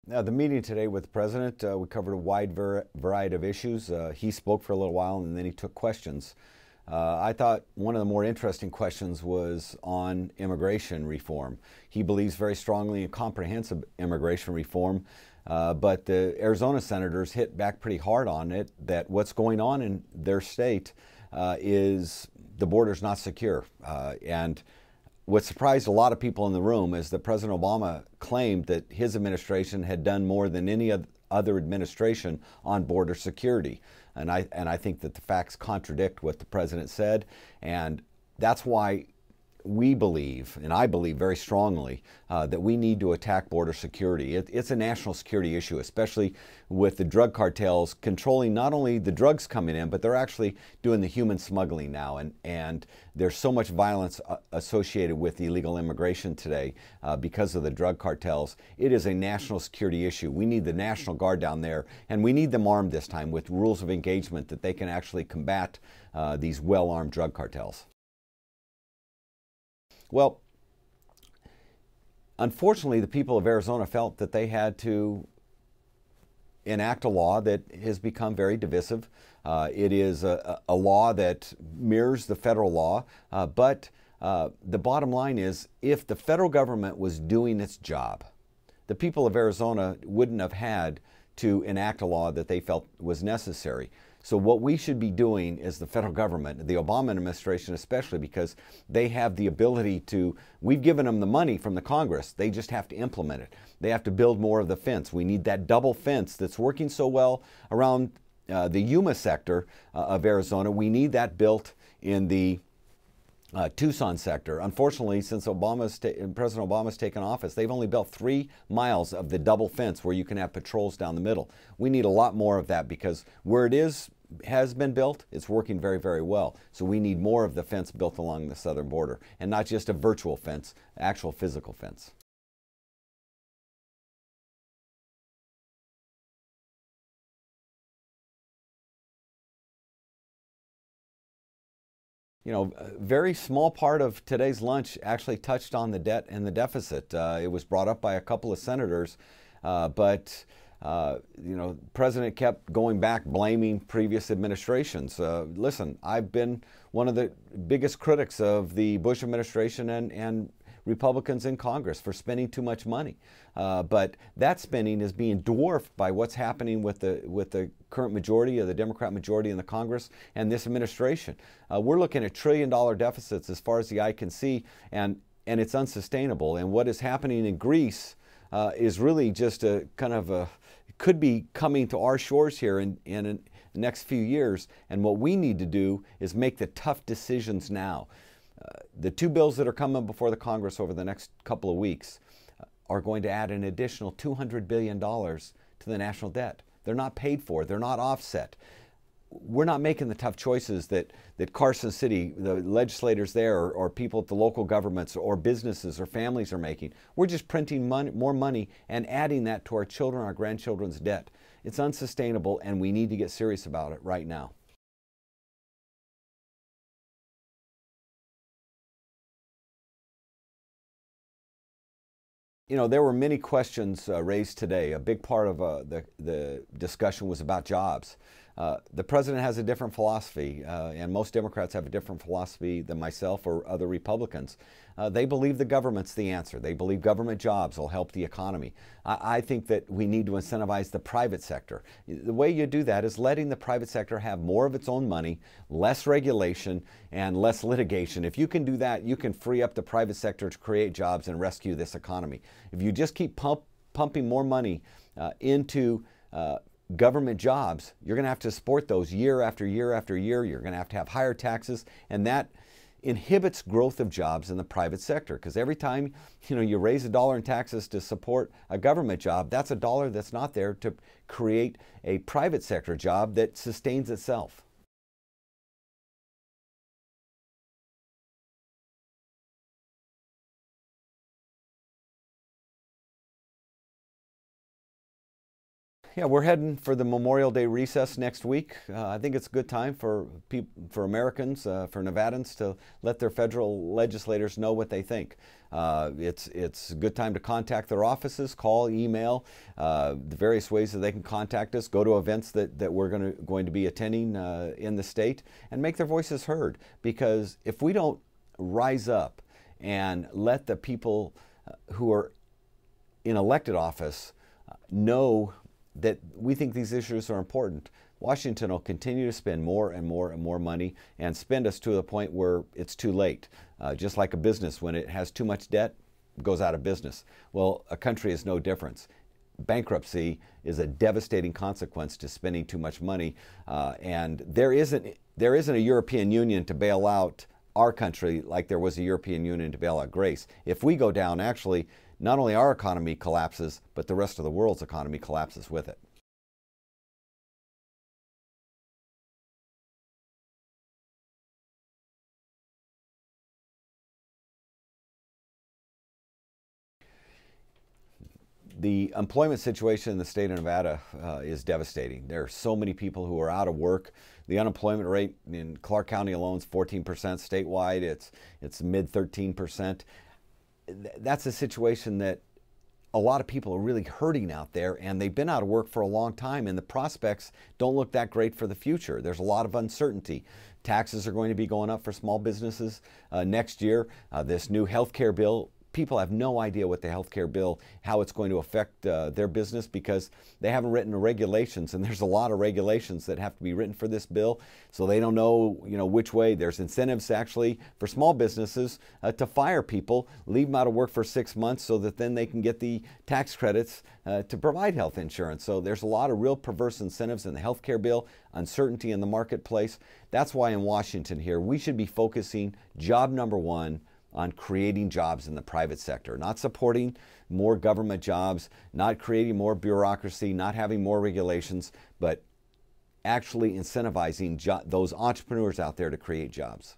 Now, the meeting today with the president, we covered a wide variety of issues. He spoke for a little while and then he took questions. I thought one of the more interesting questions was on immigration reform. He believes very strongly in comprehensive immigration reform, but the Arizona senators hit back pretty hard on it, that what's going on in their state is the border's not secure. And what surprised a lot of people in the room is that President Obama claimed that his administration had done more than any other administration on border security. And I think that the facts contradict what the president said. And that's why we believe, and I believe very strongly, that we need to attack border security. It's a national security issue, especially with the drug cartels controlling not only the drugs coming in, but they're actually doing the human smuggling now. And there's so much violence associated with illegal immigration today because of the drug cartels. It is a national security issue. We need the National Guard down there, and we need them armed this time with rules of engagement that they can actually combat these well-armed drug cartels. Well, unfortunately, the people of Arizona felt that they had to enact a law that has become very divisive. It is a law that mirrors the federal law, but the bottom line is, if the federal government was doing its job, the people of Arizona wouldn't have had to enact a law that they felt was necessary. So what we should be doing is the federal government, the Obama administration especially, because they have the ability to, we've given them the money from the Congress, they just have to implement it. They have to build more of the fence. We need that double fence that's working so well around the Yuma sector of Arizona. We need that built in the Tucson sector. Unfortunately, since President Obama's taken office, they've only built 3 miles of the double fence where you can have patrols down the middle. We need a lot more of that, because where it has been built, it's working very, very well. So we need more of the fence built along the southern border, and not just a virtual fence, actual physical fence. You know, a very small part of today's lunch actually touched on the debt and the deficit. It was brought up by a couple of senators, but you know, the president kept going back, blaming previous administrations. Listen, I've been one of the biggest critics of the Bush administration and Republicans in Congress for spending too much money. But that spending is being dwarfed by what's happening with the current majority, of the Democrat majority in the Congress, and this administration. We're looking at $1 trillion deficits as far as the eye can see, and it's unsustainable. And what is happening in Greece is really just a kind of a, could be coming to our shores here in the next few years. And what we need to do is make the tough decisions now. The 2 bills that are coming before the Congress over the next couple of weeks are going to add an additional $200 billion to the national debt. They're not paid for. They're not offset. We're not making the tough choices that Carson City, the legislators there, or people at the local governments or businesses or families are making. We're just printing more money and adding that to our children, our grandchildren's debt. It's unsustainable, and we need to get serious about it right now. You know, there were many questions raised today. A big part of the discussion was about jobs. The president has a different philosophy, and most Democrats have a different philosophy than myself or other Republicans. They believe the government's the answer. They believe government jobs will help the economy. I think that we need to incentivize the private sector. The way you do that is letting the private sector have more of its own money, less regulation, and less litigation. If you can do that, you can free up the private sector to create jobs and rescue this economy. If you just keep pumping more money into government jobs, you're going to have to support those year after year after year. You're going to have higher taxes, and that inhibits growth of jobs in the private sector, because every time you raise $1 in taxes to support a government job, that's $1 that's not there to create a private sector job that sustains itself. Yeah, we're heading for the Memorial Day recess next week. I think it's a good time for Americans, for Nevadans, to let their federal legislators know what they think. It's a good time to contact their offices, call, email, the various ways that they can contact us, go to events that we're going to be attending in the state, and make their voices heard. Because if we don't rise up and let the people who are in elected office know that we think these issues are important, Washington will continue to spend more and more and more money and spend us to the point where it's too late. Just like a business, when it has too much debt, it goes out of business. Well, a country is no difference. Bankruptcy is a devastating consequence to spending too much money, and there isn't a European Union to bail out our country like there was a European Union to bail out Greece. If we go down, actually, not only our economy collapses, but the rest of the world's economy collapses with it. The employment situation in the state of Nevada is devastating. There are so many people who are out of work. The unemployment rate in Clark County alone is 14%. Statewide, it's mid 13%. That's a situation that a lot of people are really hurting out there, and they've been out of work for a long time, and the prospects don't look that great for the future. There's a lot of uncertainty. Taxes are going to be going up for small businesses next year. This new health care bill, people have no idea what the health care bill, how it's going to affect their business, because they haven't written the regulations, and there's a lot of regulations that have to be written for this bill, so they don't know, which way. There's incentives actually for small businesses to fire people, leave them out of work for 6 months so that then they can get the tax credits to provide health insurance. So there's a lot of real perverse incentives in the health care bill, uncertainty in the marketplace. That's why in Washington here, we should be focusing job number one on creating jobs in the private sector, not supporting more government jobs, not creating more bureaucracy, not having more regulations, but actually incentivizing those entrepreneurs out there to create jobs.